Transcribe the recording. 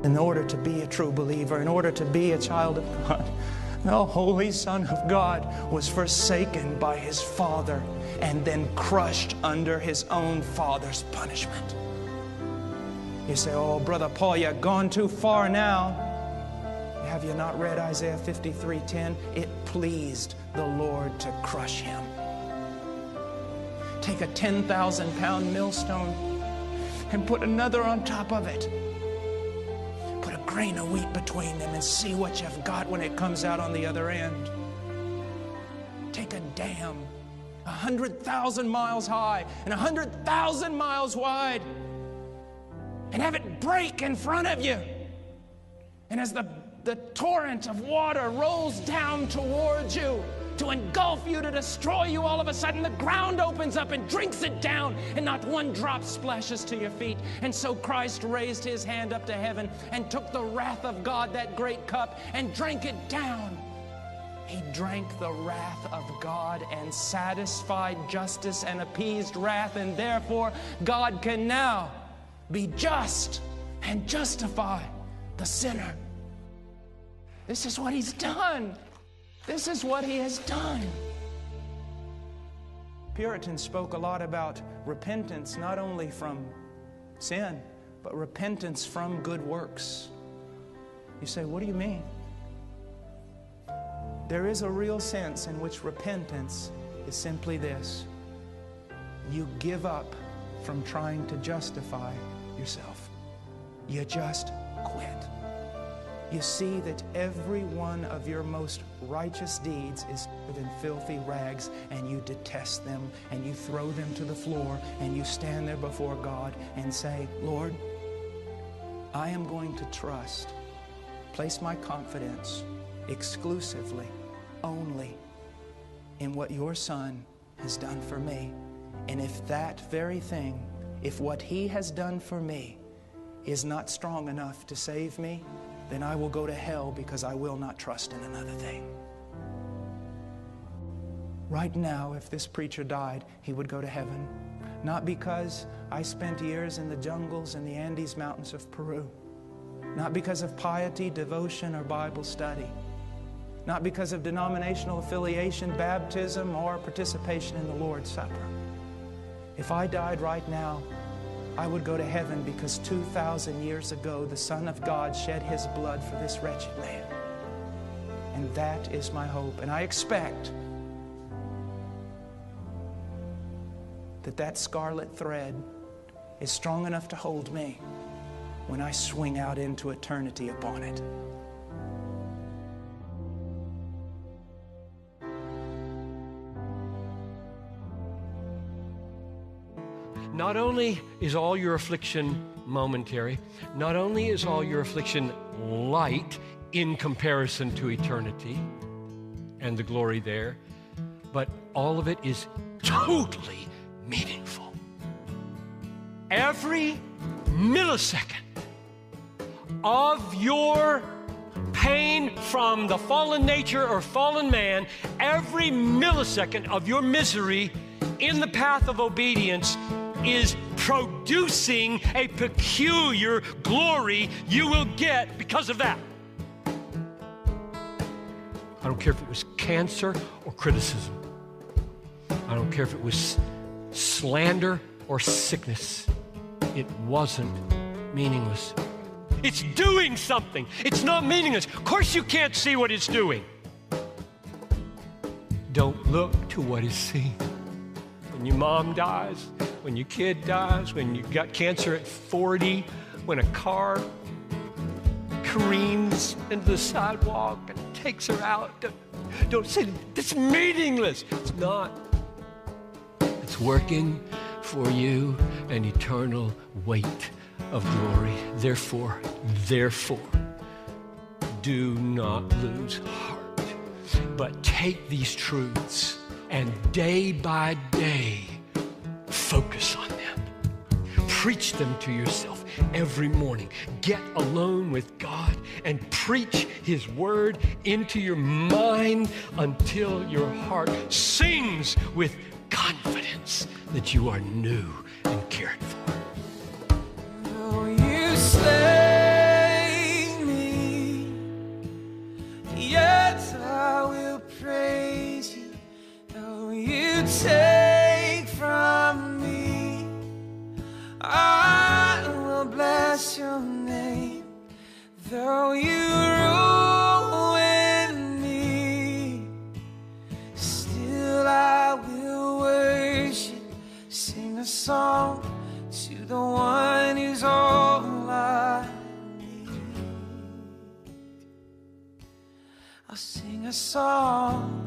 In order to be a true believer, in order to be a child of God, the Holy Son of God was forsaken by His Father and then crushed under His own Father's punishment. You say, oh, Brother Paul, you've gone too far now. Have you not read Isaiah 53:10? It pleased the Lord to crush Him. Take a 10,000-pound millstone and put another on top of it. Put a grain of wheat between them and see what you've got when it comes out on the other end. Take a dam 100,000 miles high and 100,000 miles wide and have it break in front of you. And as the torrent of water rolls down towards you to engulf you, to destroy you, all of a sudden the ground opens up and drinks it down, and not one drop splashes to your feet. And so Christ raised His hand up to heaven and took the wrath of God, that great cup, and drank it down. He drank the wrath of God and satisfied justice and appeased wrath, and therefore God can now be just and justify the sinner. This is what He's done. This is what He has done. Puritans spoke a lot about repentance, not only from sin, but repentance from good works. You say, what do you mean? There is a real sense in which repentance is simply this: you give up from trying to justify yourself. You just quit. You see that every one of your most righteous deeds is within filthy rags, and you detest them, and you throw them to the floor, and you stand there before God and say, Lord, I am going to trust, place my confidence exclusively, only in what your Son has done for me. And if that very thing, if what He has done for me is not strong enough to save me, then I will go to hell, because I will not trust in another thing. Right now, if this preacher died, he would go to heaven. Not because I spent years in the jungles and the Andes Mountains of Peru. Not because of piety, devotion, or Bible study. Not because of denominational affiliation, baptism, or participation in the Lord's Supper. If I died right now, I would go to heaven, because 2,000 years ago, the Son of God shed His blood for this wretched man. And that is my hope. And I expect that that scarlet thread is strong enough to hold me when I swing out into eternity upon it. Not only is all your affliction momentary, not only is all your affliction light in comparison to eternity and the glory there, but all of it is totally meaningful. Every millisecond of your pain from the fallen nature or fallen man, every millisecond of your misery in the path of obedience is producing a peculiar glory you will get because of that. I don't care if it was cancer or criticism. I don't care if it was slander or sickness. It wasn't meaningless. It's doing something. It's not meaningless. Of course you can't see what it's doing. Don't look to what is seen. When your mom dies, when your kid dies, when you got cancer at 40, when a car careens into the sidewalk and takes her out, don't say, it's meaningless. It's not. It's working for you an eternal weight of glory. Therefore, do not lose heart, but take these truths and day by day, focus on them. Preach them to yourself every morning. Get alone with God and preach His word into your mind until your heart sings with confidence that you are new and cared for. Oh, you say take from me, I will bless your name. Though you rule with me, still I will worship. Sing a song to the one who's all I need. I'll sing a song